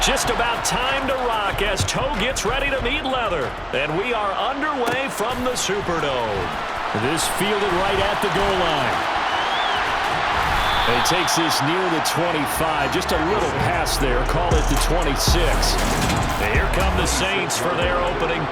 Just about time to rock as toe gets ready to meet leather. And we are underway from the Superdome. This fielded right at the goal line. He takes this near the 25. Just a little pass there. Call it the 26. And here come the Saints for their opening.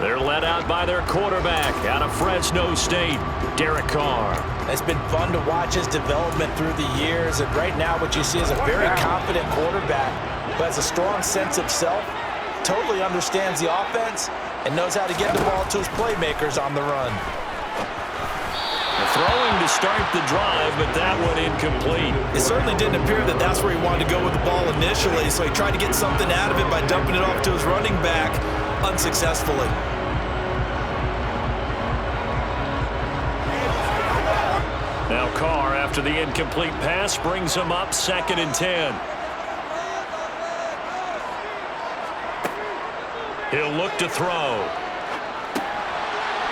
They're led out by their quarterback out of Fresno State, Derek Carr. It's been fun to watch his development through the years, and right now what you see is a very confident quarterback who has a strong sense of self, totally understands the offense, and knows how to get the ball to his playmakers on the run. Throwing to start the drive, but that one incomplete. It certainly didn't appear that that's where he wanted to go with the ball initially, so he tried to get something out of it by dumping it off to his running back unsuccessfully. Now Carr, after the incomplete pass, brings him up 2nd and 10. He'll look to throw.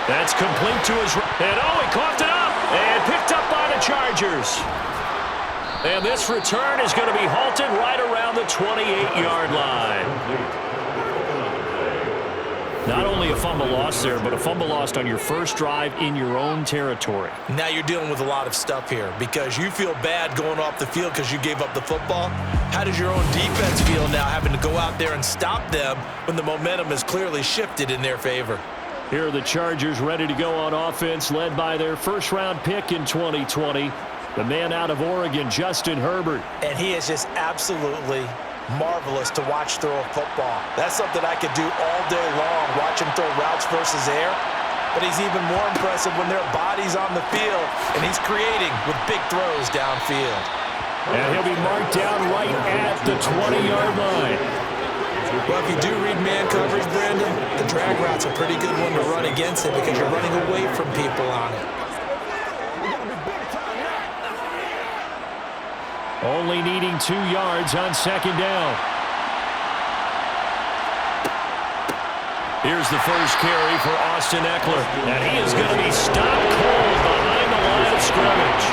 That's complete to his right. And he coughed it up and picked up by the Chargers. And this return is going to be halted right around the 28-yard line. Not only a fumble lost there, but a fumble lost on your first drive in your own territory. Now you're dealing with a lot of stuff here because you feel bad going off the field because you gave up the football. How does your own defense feel now having to go out there and stop them when the momentum has clearly shifted in their favor? Here are the Chargers ready to go on offense, led by their first-round pick in 2020, the man out of Oregon, Justin Herbert. And he is just absolutely marvelous to watch throw a football. That's something I could do all day long, watch him throw routes versus air. But he's even more impressive when there are bodies on the field, and he's creating with big throws downfield. And he'll be marked down right at the 20-yard line. Well, if you do read man coverage, Brandon, the drag route's a pretty good one to run against it because you're running away from people on it. Only needing 2 yards on 2nd down. Here's the first carry for Austin Eckler. And he is going to be stopped cold behind the line of scrimmage.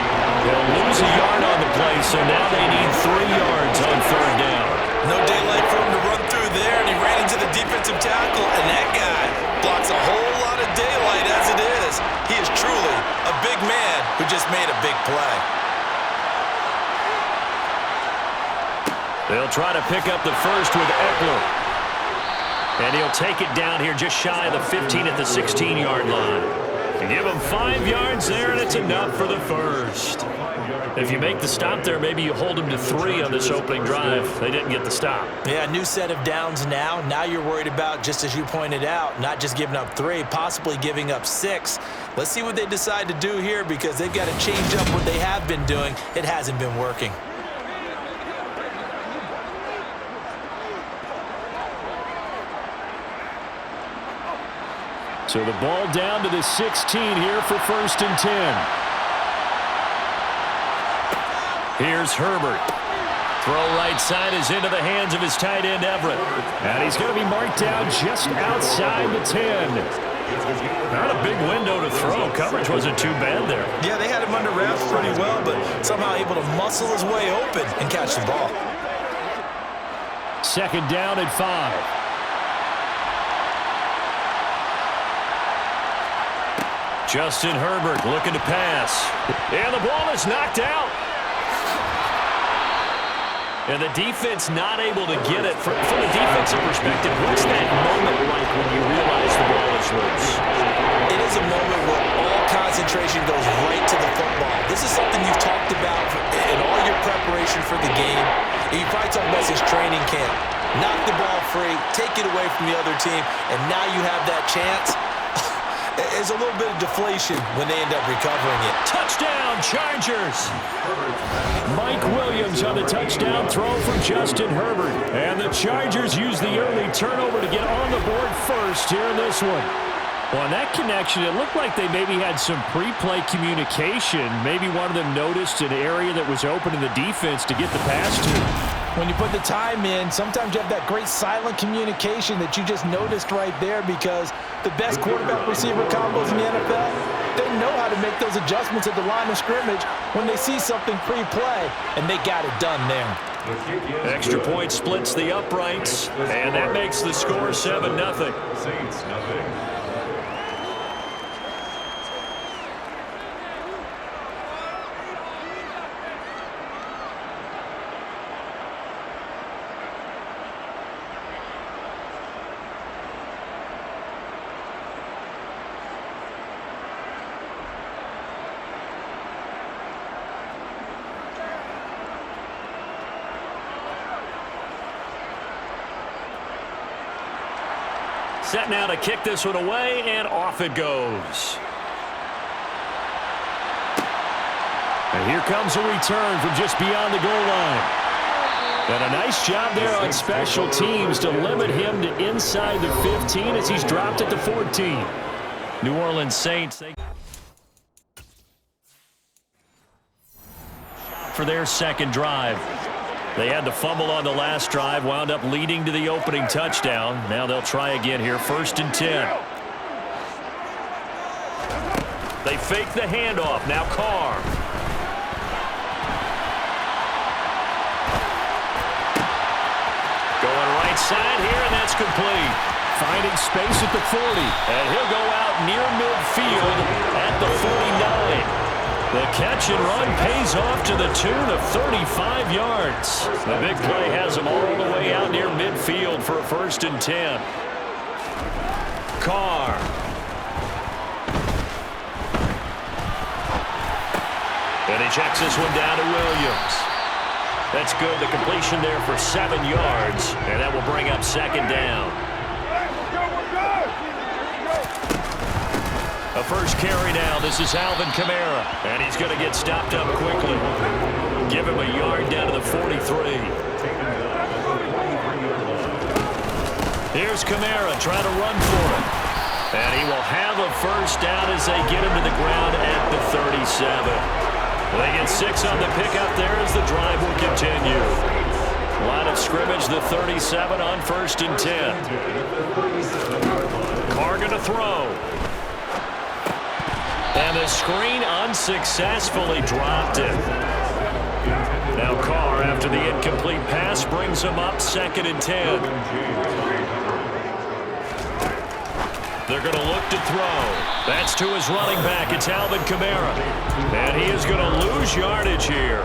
They'll lose a yard on the play, so now they need 3 yards on 3rd down. No daylight for him to run through there, and he ran into the defensive tackle, and that guy blocks a whole lot of daylight as it is. He is truly a big man who just made a big play. They'll try to pick up the first with Eckler. And he'll take it down here just shy of the 15 at the 16-yard line. And give him 5 yards there, and it's enough for the first. If you make the stop there, maybe you hold him to 3 on this opening drive. They didn't get the stop. Yeah, new set of downs now. Now you're worried about, just as you pointed out, not just giving up 3, possibly giving up 6. Let's see what they decide to do here because they've got to change up what they have been doing. It hasn't been working. So the ball down to the 16 here for 1st and 10. Here's Herbert. Throw right side is into the hands of his tight end, Everett. And he's going to be marked down just outside the 10. Not a big window to throw. Coverage wasn't too bad there. Yeah, they had him under wraps pretty well, but somehow able to muscle his way open and catch the ball. 2nd down at 5. Justin Herbert looking to pass. And the ball is knocked out. And the defense not able to get it. From a defensive perspective, what's that moment like when you realize the ball is loose? It is a moment where all concentration goes right to the football. This is something you've talked about in all your preparation for the game. You probably talked about this training camp. Knock the ball free, take it away from the other team, and now you have that chance. There's a little bit of deflation when they end up recovering it. Touchdown, Chargers! Mike Williams on the touchdown throw from Justin Herbert. And the Chargers use the early turnover to get on the board first here in this one. Well, on that connection, it looked like they maybe had some pre-play communication. Maybe one of them noticed an area that was open in the defense to get the pass to. When you put the time in, sometimes you have that great silent communication that you just noticed right there, because the best quarterback-receiver combos in the NFL, they know how to make those adjustments at the line of scrimmage when they see something pre-play, and they got it done there. Extra point splits the uprights, and that makes the score 7-0. Saints, nothing. Set now to kick this one away, and off it goes. And here comes a return from just beyond the goal line. And a nice job there on special teams to limit him to inside the 15 as he's dropped at the 14. New Orleans Saints, for their second drive. They had to fumble on the last drive, wound up leading to the opening touchdown. Now they'll try again here, 1st and 10. They fake the handoff. Now Carr. Going right side here, and that's complete. Finding space at the 40. And he'll go out near midfield at the 49. The catch and run pays off to the tune of 35 yards. The big play has him all the way out near midfield for a 1st and 10. Carr. And he checks this one down to Williams. That's good. The completion there for 7 yards. And that will bring up 2nd down. A first carry now. This is Alvin Kamara. And he's going to get stopped up quickly. Give him a yard down to the 43. Here's Kamara trying to run for it. And he will have a first down as they get him to the ground at the 37. They get 6 on the pickup there as the drive will continue. Line of scrimmage, the 37 on 1st and 10. Carr going to throw. And the screen unsuccessfully dropped it. Now Carr, after the incomplete pass, brings him up 2nd and 10. They're going to look to throw. That's to his running back. It's Alvin Kamara. And he is going to lose yardage here.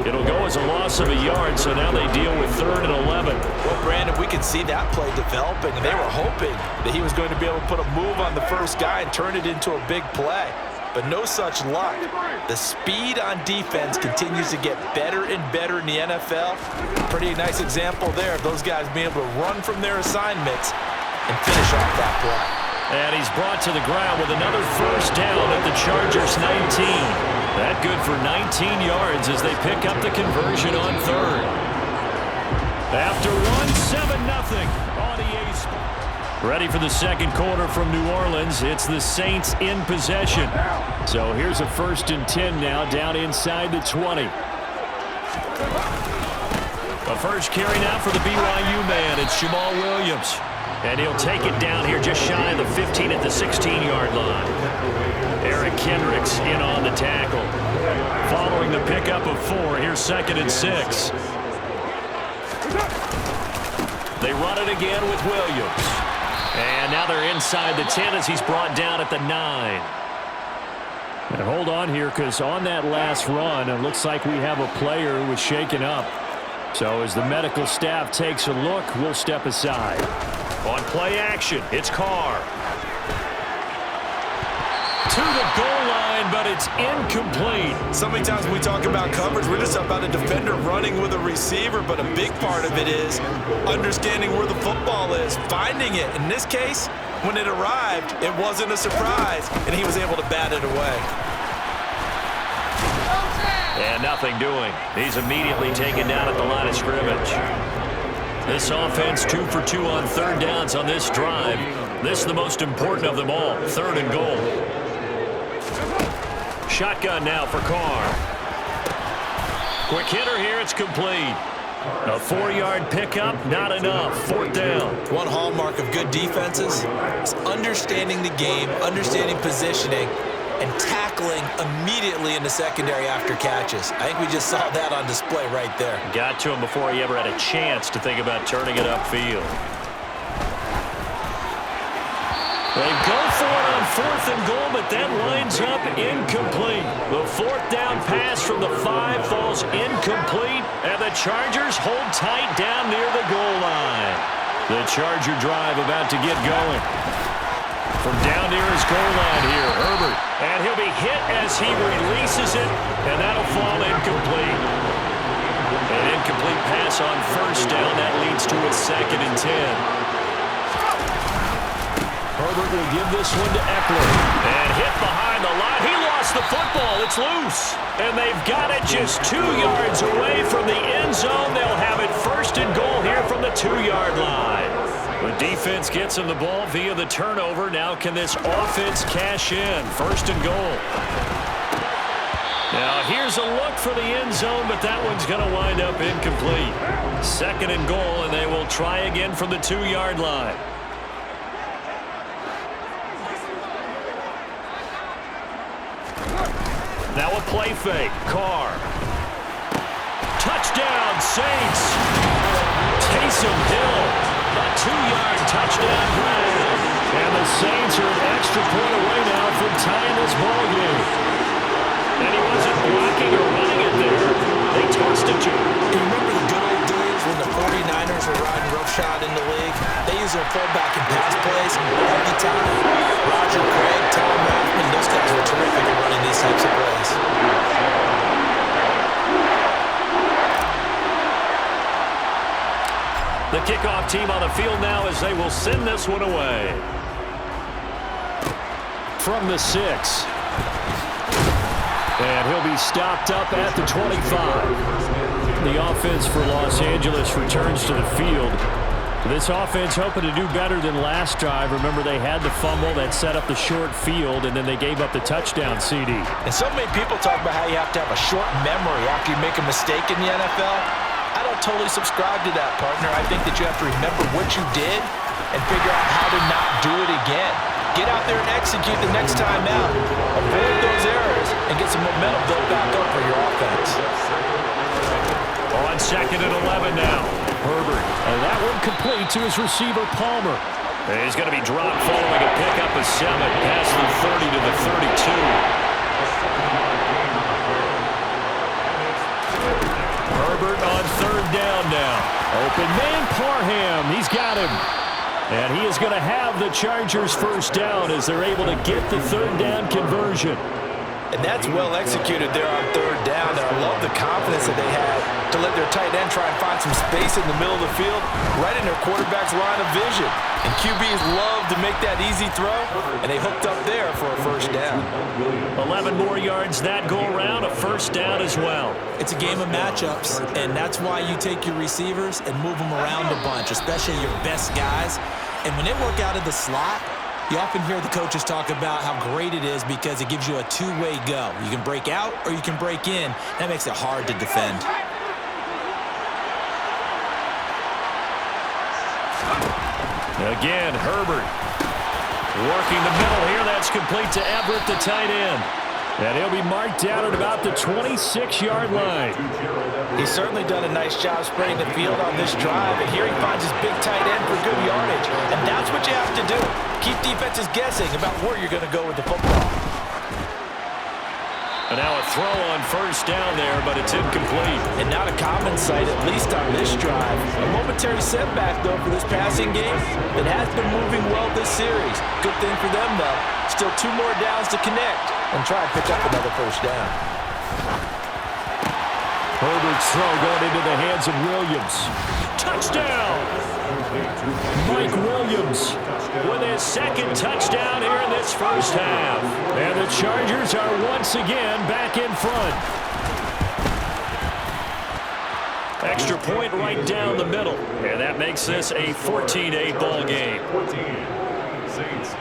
It'll go as a loss of a yard, so now they deal with 3rd and 11. Well, Brandon, we could see that play developing, and they were hoping that he was going to be able to put a move on the first guy and turn it into a big play. But no such luck. The speed on defense continues to get better and better in the NFL. Pretty nice example there of those guys being able to run from their assignments and finish off that play. And he's brought to the ground with another first down at the Chargers 19. That good for 19 yards as they pick up the conversion on 3rd. After 1-7-0 on EA Sports. Ready for the second quarter from New Orleans. It's the Saints in possession. So here's a 1st and 10 now down inside the 20. A first carry now for the BYU man. It's Jamal Williams. And he'll take it down here just shy of the 15 at the 16-yard line. Eric Kendricks in on the tackle. Following the pickup of 4, here's 2nd and 6. They run it again with Williams. And now they're inside the 10 as he's brought down at the 9. And hold on here, because on that last run, it looks like we have a player who was shaken up. So as the medical staff takes a look, we'll step aside. On play action, it's Carr. To the goal line, but it's incomplete. So many times when we talk about coverage, we're just about a defender running with a receiver, but a big part of it is understanding where the football is, finding it. In this case, when it arrived, it wasn't a surprise, and he was able to bat it away. And nothing doing. He's immediately taken down at the line of scrimmage. This offense 2 for 2 on third downs on this drive. This is the most important of them all, 3rd and goal. Shotgun now for Carr. Quick hitter here, it's complete. A 4-yard pickup, not enough. 4th down. One hallmark of good defenses is understanding the game, understanding positioning, and tackling immediately in the secondary after catches. I think we just saw that on display right there. Got to him before he ever had a chance to think about turning it upfield. They go for it on 4th and goal, but that lines up incomplete. The 4th down pass from the 5 falls incomplete, and the Chargers hold tight down near the goal line. The Charger drive about to get going. From down near his goal line here, Herbert. And he'll be hit as he releases it, and that'll fall incomplete. An incomplete pass on 1st down. That leads to a 2nd and 10. Herbert will give this one to Eckler. And hit behind the line. He lost the football. It's loose. And they've got it just 2 yards away from the end zone. They'll have it 1st and goal here from the 2-yard line. The defense gets him the ball via the turnover. Now can this offense cash in? 1st and goal. Now here's a look for the end zone, but that one's going to wind up incomplete. 2nd and goal, and they will try again from the 2-yard line. Now a play fake. Carr. Touchdown, Saints. Taysom Hill. A 2-yard touchdown grab. And the Saints are an extra point away now from tying this ball game. And he wasn't blocking or running it there. They tossed it to him. You remember the good old days when the 49ers were riding roughshod in the league? They used their fullback in pass plays all the time. Roger Craig, Tom Rathman, those guys were terrific at running these types of plays. The kickoff team on the field now as they will send this one away. From the 6. And he'll be stopped up at the 25. The offense for Los Angeles returns to the field. This offense hoping to do better than last drive. Remember, they had the fumble that set up the short field, and then they gave up the touchdown CD. And so many people talk about how you have to have a short memory after you make a mistake in the NFL. I don't totally subscribe to that, partner. I think that you have to remember what you did and figure out how to not do it again. Get out there and execute the next time out. Avoid those errors and get some momentum built back up for your offense. On 2nd and 11 now. Herbert. And that one complete to his receiver, Palmer. And he's going to be dropped following a pickup of 7. Past the 30 to the 32. Herbert on 3rd down now. Open man, Parham. He's got him. And he is going to have the Chargers 1st down as they're able to get the 3rd down conversion. And that's well executed there on 3rd down. And I love the confidence that they had to let their tight end try and find some space in the middle of the field, right in their quarterback's line of vision. And QBs love to make that easy throw, and they hooked up there for a 1st down. 11 more yards that go around, a 1st down as well. It's a game of matchups, and that's why you take your receivers and move them around a bunch, especially your best guys. And when they work out of the slot, you often hear the coaches talk about how great it is because it gives you a two-way go. You can break out or you can break in. That makes it hard to defend. Again, Herbert working the middle here. That's complete to Everett, the tight end. And he'll be marked down at about the 26-yard line. He's certainly done a nice job spreading the field on this drive, and here he finds his big tight end for good yardage. And that's what you have to do. Keep defenses guessing about where you're going to go with the football. And now a throw on first down there, but it's incomplete. And not a common sight, at least on this drive. A momentary setback, though, for this passing game that has been moving well this series. Good thing for them, though. Still 2 more downs to connect and try and pick up another first down. Herbert's throw going into the hands of Williams. Touchdown! Mike Williams with his second touchdown here in this first half. And the Chargers are once again back in front. Extra point right down the middle. And that makes this a 14-8 ball game. 14, Saints 8.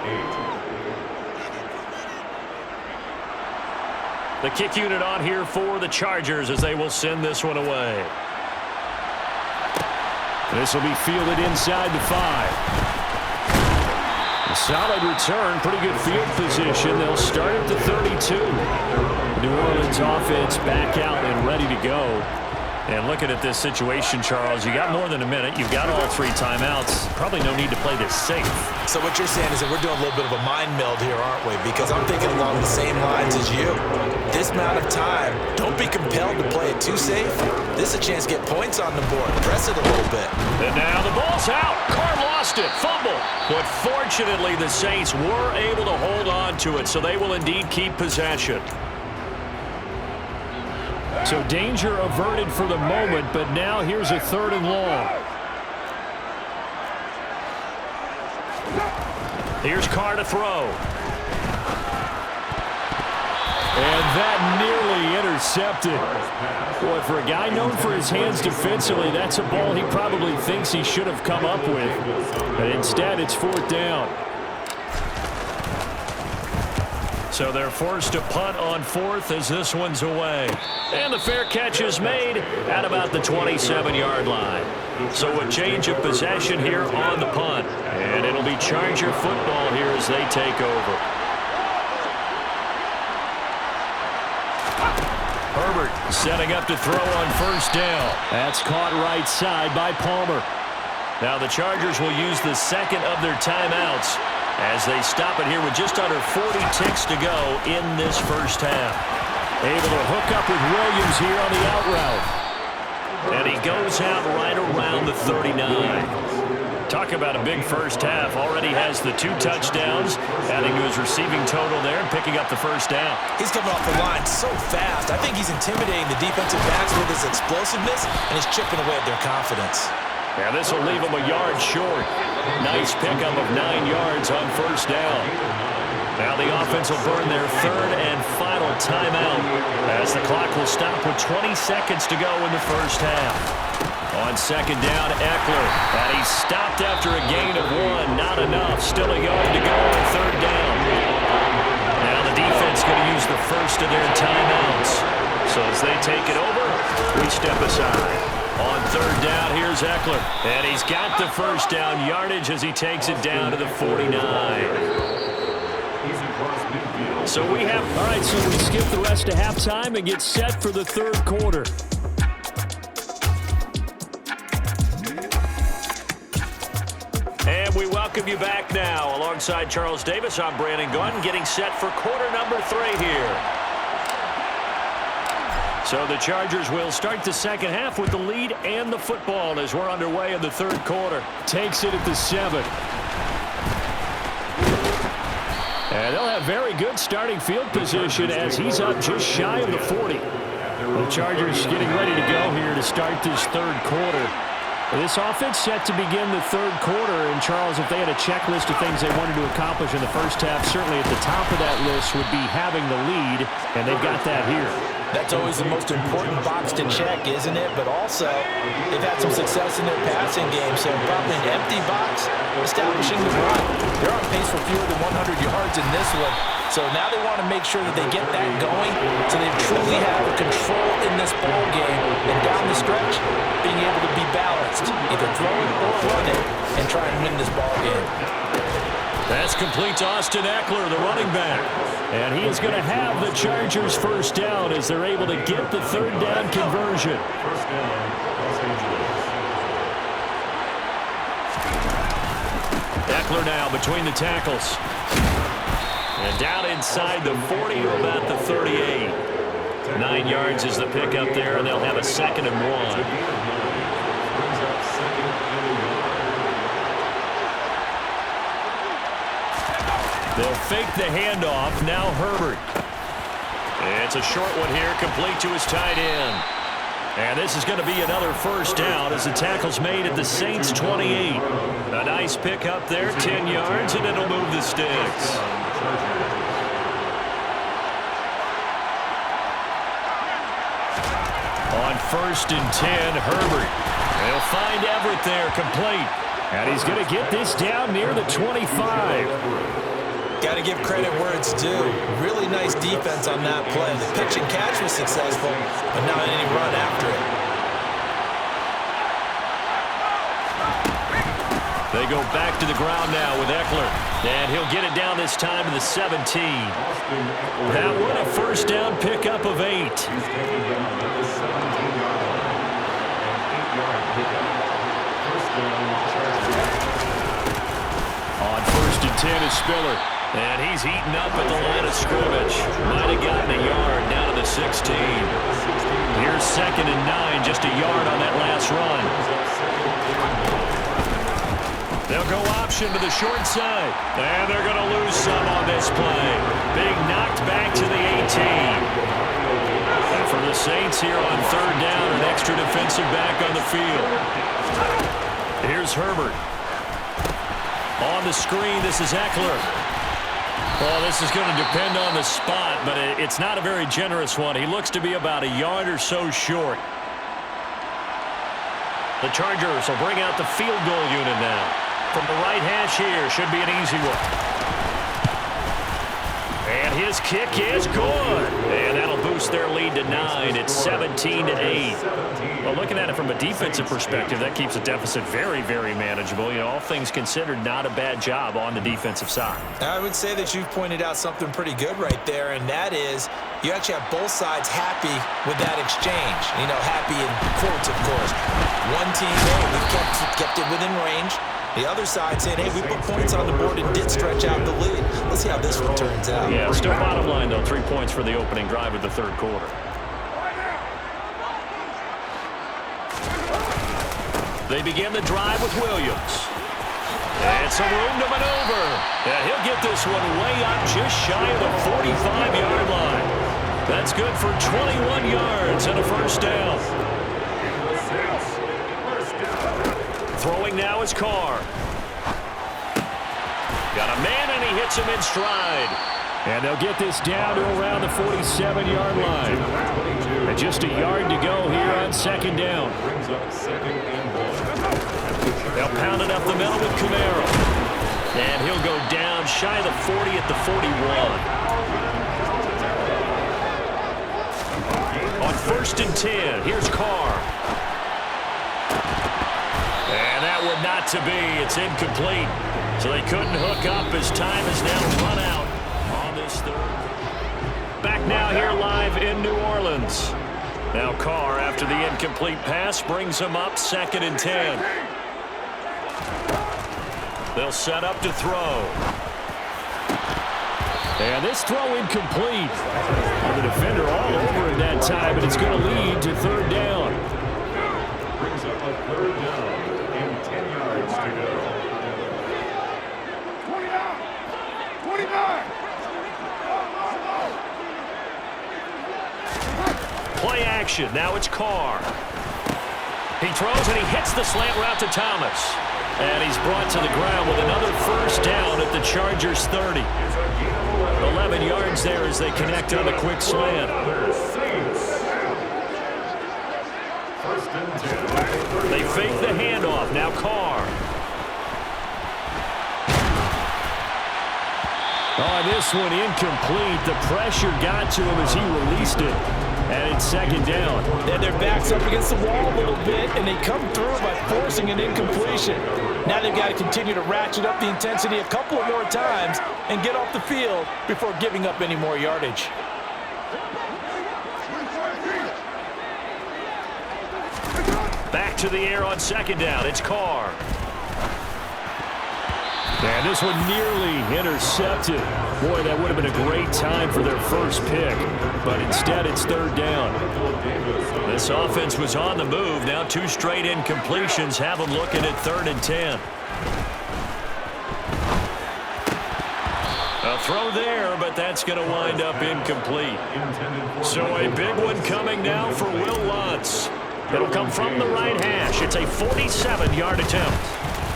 The kick unit on here for the Chargers as they will send this one away. This will be fielded inside the 5. A solid return, pretty good field position. They'll start at the 32. New Orleans offense back out and ready to go. And looking at this situation, Charles, you got more than a minute. You've got all 3 timeouts. Probably no need to play this safe. So what you're saying is that we're doing a little bit of a mind meld here, aren't we? Because I'm thinking along the same lines as you. This amount of time, don't be compelled to play it too safe. This is a chance to get points on the board. Press it a little bit. And now the ball's out. Carr lost it. Fumble. But fortunately, the Saints were able to hold on to it, so they will indeed keep possession. So danger averted for the moment, but now here's a 3rd and long. Here's Carr to throw. And that nearly intercepted. Boy, for a guy known for his hands defensively, that's a ball he probably thinks he should have come up with. But instead, it's 4th down. So they're forced to punt on 4th as this one's away. And the fair catch is made at about the 27-yard line. So a change of possession here on the punt. And it'll be Charger football here as they take over. Herbert setting up to throw on first down. That's caught right side by Palmer. Now the Chargers will use the second of their timeouts as they stop it here with just under 40 ticks to go in this first half. Able to hook up with Williams here on the out route. And he goes out right around the 39. Talk about a big first half. Already has the 2 touchdowns, adding to his receiving total there and picking up the first down. He's coming off the line so fast. I think he's intimidating the defensive backs with his explosiveness, and he's chipping away at their confidence. Yeah, this will leave him a yard short. Nice pickup of 9 yards on first down. Now the offense will burn their 3rd and final timeout as the clock will stop with 20 seconds to go in the first half. On 2nd down, Eckler. And he's stopped after a gain of 1. Not enough. Still a yard to go on 3rd down. Now the defense going to use the first of their timeouts. So as they take it over, we step aside. On 3rd down, here's Eckler. And he's got the first down yardage as he takes it down to the 49. So we have, all right, so we skip the rest of halftime and get set for the 3rd quarter. And we welcome you back now. Alongside Charles Davis, I'm Brandon Gunn, getting set for quarter number 3 here. So the Chargers will start the second half with the lead and the football as we're underway in the 3rd quarter. Takes it at the 7. And they'll have very good starting field position as he's up just shy of the 40. The Chargers getting ready to go here to start this 3rd quarter. This offense set to begin the 3rd quarter. And, Charles, if they had a checklist of things they wanted to accomplish in the first half, certainly at the top of that list would be having the lead, and they've got that here. That's always the most important box to check, isn't it? But also, they've had some success in their passing game, so probably an empty box establishing the run. They're on pace for fewer than 100 yards in this one. So now they want to make sure that they get that going so they truly have a control in this ball game. And down the stretch, being able to be balanced, either throwing or running, and try and win this ball game. That's complete to Austin Eckler, the running back. And he is going to have the Chargers first down as they're able to get the 3rd down conversion. First down, Los Angeles. Eckler now between the tackles. And down inside the 40 to about the 38. 9 yards is the pickup there, and they'll have a 2nd and 1. They'll fake the handoff. Now Herbert. It's a short one here, complete to his tight end. And this is going to be another first down as the tackle's made at the Saints' 28. A nice pickup there, 10 yards, and it'll move the sticks. On 1st and 10, Herbert. They'll find Everett there, complete. And he's going to get this down near the 25. Got to give credit where it's due. Really nice defense on that play. The pitch and catch was successful, but not any run after it. They go back to the ground now with Eckler. And he'll get it down this time to the 17. That one a first down pickup of 8. On 1st and 10 is Spiller. And he's heating up at the line of scrimmage. Might have gotten a yard down to the 16. Here's 2nd and 9, just a yard on that last run. They'll go option to the short side. And they're going to lose some on this play. Being knocked back to the 18. And for the Saints here on 3rd down, an extra defensive back on the field. Here's Herbert. On the screen, this is Eckler. Well, this is going to depend on the spot, but it's not a very generous one. He looks to be about a yard or so short. The Chargers will bring out the field goal unit now. From the right hash here, should be an easy one. And his kick is good. And that'll boost their lead to 9. It's 17-8. Well, looking at it from a defensive perspective, that keeps the deficit very, very manageable. You know, all things considered, not a bad job on the defensive side. I would say that you've pointed out something pretty good right there, and that is you actually have both sides happy with that exchange. You know, happy in quotes, of course. One team, hey, we kept it within range. The other side saying, hey, we put points on the board and did stretch out the lead. Let's see how this one turns out. Yeah, still bottom line, though, 3 points for the opening drive of the 3rd quarter. They begin the drive with Williams. And some room to maneuver. And he'll get this one way up just shy of the 45-yard line. That's good for 21 yards and a first down. Throwing now is Carr. Got a man, and he hits him in stride. And they'll get this down to around the 47-yard line. And just a yard to go here on 2nd down. They'll pound it up the middle with Camaro. And he'll go down shy of the 40 at the 41. On 1st and 10, here's Carr. And that one not to be. It's incomplete. So they couldn't hook up as time is now run out on this 3rd. Back now here live in New Orleans. Now Carr, after the incomplete pass, brings him up 2nd and 10. They'll set up to throw. And this throw incomplete. And the defender all over it that time, but it's going to lead to 3rd down. Brings up a 3rd down and 10 yards to go. 29. Play action. Now it's Carr. He throws and he hits the slant route to Thomas. And he's brought to the ground with another first down at the Chargers' 30. 11 yards there as they connect on the quick slant. They fake the handoff. Now Carr. Oh, this one incomplete. The pressure got to him as he released it. And it's 2nd down. And their back's up against the wall a little bit, and they come through by forcing an incompletion. Now they've got to continue to ratchet up the intensity a couple of more times and get off the field before giving up any more yardage. Back to the air on 2nd down. It's Carr. And this one nearly intercepted. Boy, that would have been a great time for their first pick. But instead, it's third down. This offense was on the move. Now 2 straight incompletions have them looking at 3rd and 10. A throw there, but that's going to wind up incomplete. So a big one coming now for Will Lutz. It'll come from the right hash. It's a 47-yard attempt.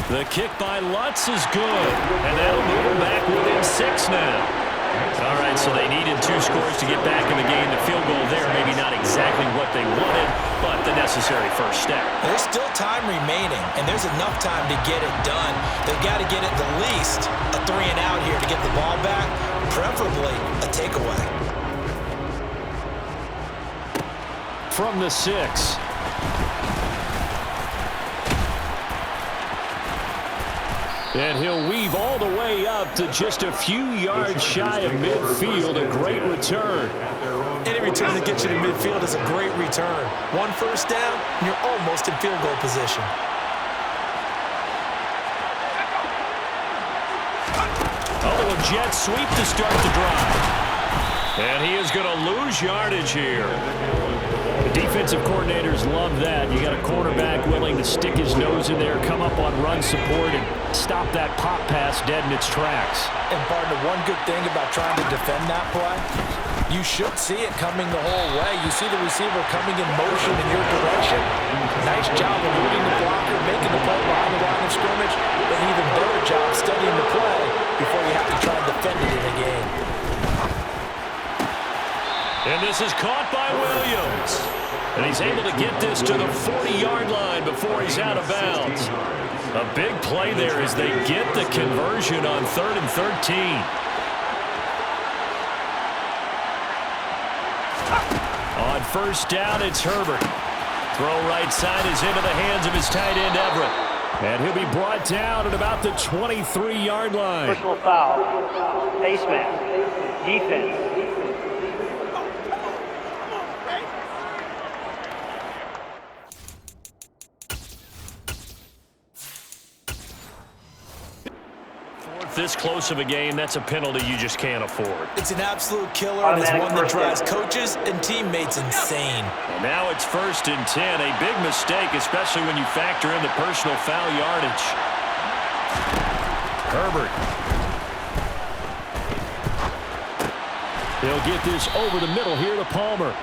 The kick by Lutz is good, and that'll move them back within 6 now. All right, so they needed 2 scores to get back in the game. The field goal there, maybe not exactly what they wanted, but the necessary first step. There's still time remaining, and there's enough time to get it done. They've got to get at the least a 3-and-out here to get the ball back, preferably a takeaway. From the 6. And he'll weave all the way up to just a few yards shy of midfield. A great return. Any return that gets you to midfield is a great return. 1 first down, and you're almost in field goal position. A little jet sweep to start the drive. And he is going to lose yardage here. The defensive coordinators love that. You got a quarterback willing to stick his nose in there, come up on run support, and stop that pop pass dead in its tracks. And partner, one good thing about trying to defend that play, you should see it coming the whole way. You see the receiver coming in motion in your direction. Nice job of moving the blocker, making the play behind the line of scrimmage, but an even better job studying the play before you have to try and defend it in a game. And this is caught by Williams. And he's able to get this to the 40-yard line before he's out of bounds. A big play there as they get the conversion on 3rd and 13. On first down, it's Herbert. Throw right side is into the hands of his tight end, Everett. And he'll be brought down at about the 23-yard line. Personal foul. Face mask. Defense. This close of a game, that's a penalty you just can't afford. It's an absolute killer, and it's one that drives coaches and teammates insane. And now it's 1st and 10. A big mistake, especially when you factor in the personal foul yardage. Herbert. He'll get this over the middle here to Palmer.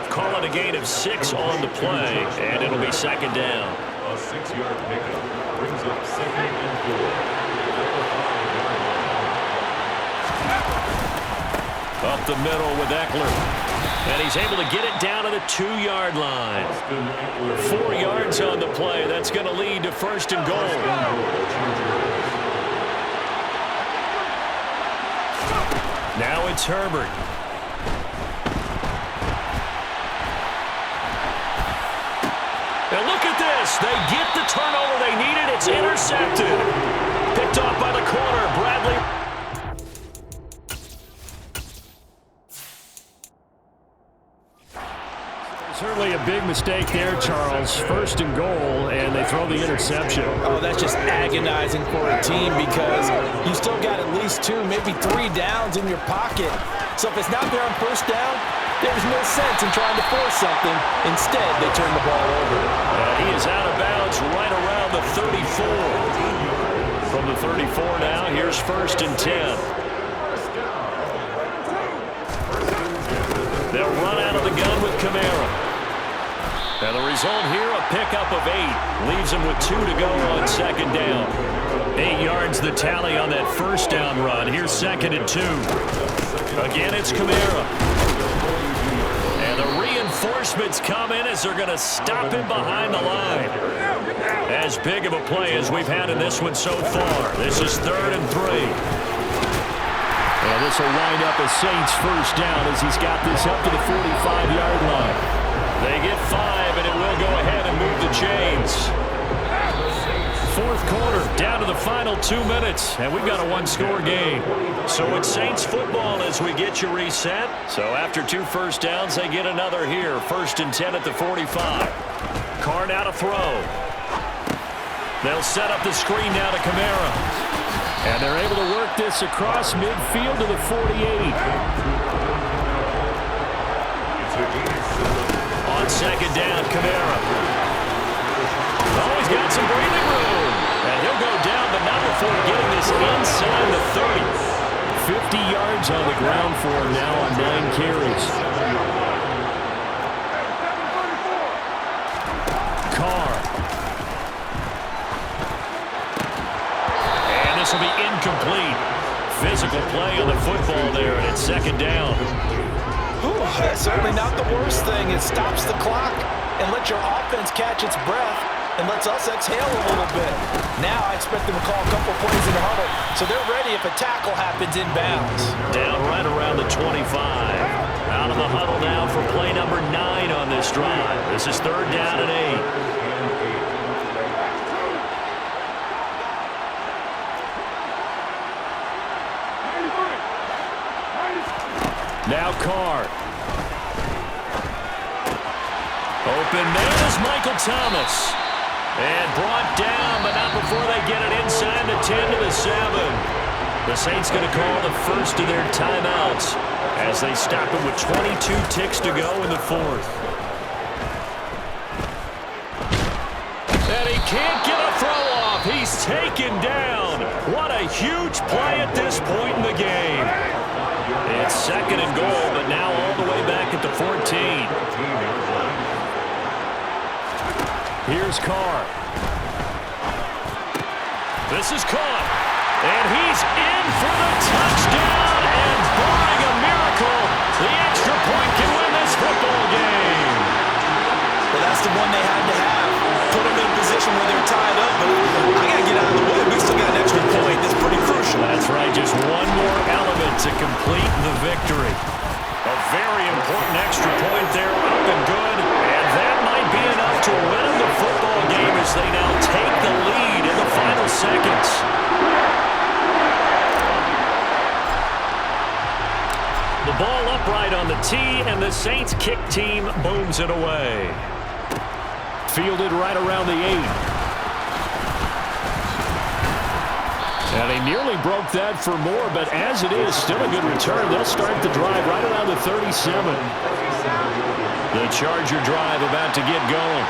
Call it a gain of 6 on the play, and it'll be 2nd down. A 6-yard pickup brings up 2nd and 4. Up the middle with Eckler. And he's able to get it down to the 2-yard line. 4 yards on the play. That's going to lead to 1st and goal. Now it's Herbert. And look at this. They get the turnover they needed. It's intercepted. Picked off by the corner, Bradley. Certainly a big mistake there, Charles. 1st and goal, and they throw the interception. Oh, that's just agonizing for a team because you still got at least 2, maybe 3 downs in your pocket. So if it's not there on 1st down, there's no sense in trying to force something. Instead, they turn the ball over. He is out of bounds right around the 34. From the 34 now, here's 1st and 10. They'll run out of the gun with Kamara. And the result here, a pickup of 8. Leaves them with 2 to go on 2nd down. 8 yards the tally on that 1st down run. Here's 2nd and 2. Again, it's Kamara. And the reinforcements come in as they're going to stop him behind the line. As big of a play as we've had in this one so far. This is 3rd and 3. And this will wind up a Saints 1st down as he's got this up to the 45-yard line. They get 5, and it will go ahead and move the chains. 4th quarter, down to the final 2 minutes, and we've got a 1-score game. So it's Saints football as we get you reset. So after 2 first downs, they get another here. 1st and 10 at the 45. Carr now to throw. They'll set up the screen now to Kamara. And they're able to work this across midfield to the 48. On second down, Kamara. Oh, he's got some breathing room. And he'll go down, but not before getting this inside the 30. 50 yards on the ground for him now on 9 carries. Carr. And this will be incomplete. Physical play on the football there, and it's second down. That's certainly not the worst thing. It stops the clock and lets your offense catch its breath and lets us exhale a little bit. Now I expect them to call a couple plays in the huddle, so they're ready if a tackle happens inbounds. Down right around the 25. Out of the huddle now for play number 9 on this drive. This is third down and 8. Now Carr. Open there is Michael Thomas. And brought down, but not before they get it inside the 10 to the 7. The Saints going to call the first of their timeouts as they stop it with 22 ticks to go in the fourth. And he can't get a throw off. He's taken down. What a huge play at this point in the game. It's second and goal, but now all the way back at the 14. Here's Carr. This is caught. And he's in for the touchdown. And barring a miracle, the extra point can win this football game. Well, that's the one they had to have. Put them in a position where they're tied up, but I got to get out of the way. We still got an extra point. That's pretty crucial. That's right. Just one more element to complete the victory. A very important extra point there, up and good. And that might be enough to win them the football game as they now take the lead in the final seconds. The ball upright on the tee, and the Saints kick team booms it away. Fielded right around the 8. And they nearly broke that for more, but as it is, still a good return. They'll start the drive right around the 37. The Charger drive about to get going.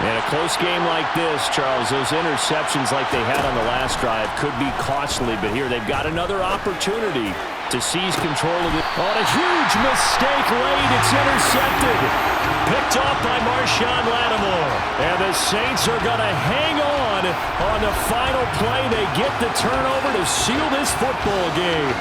In a close game like this, Charles, those interceptions like they had on the last drive could be costly, but here they've got another opportunity to seize control of it. On a huge mistake late, it's intercepted. Picked off by Marshawn Lattimore. And the Saints are going to hang on the final play. They get the turnover to seal this football game.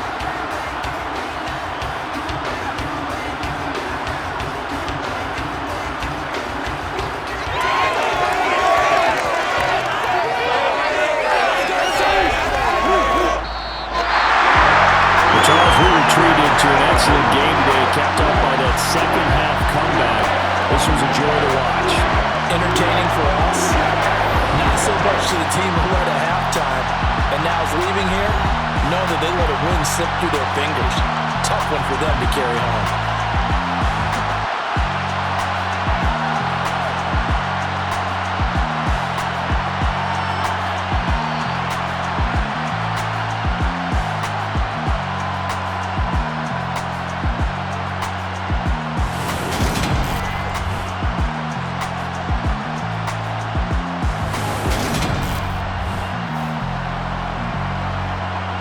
To an excellent game day, capped off by that second half comeback. This was a joy to watch. Entertaining for us, not so much to the team who led at halftime and now is leaving here, knowing that they let a win slip through their fingers. Tough one for them to carry home.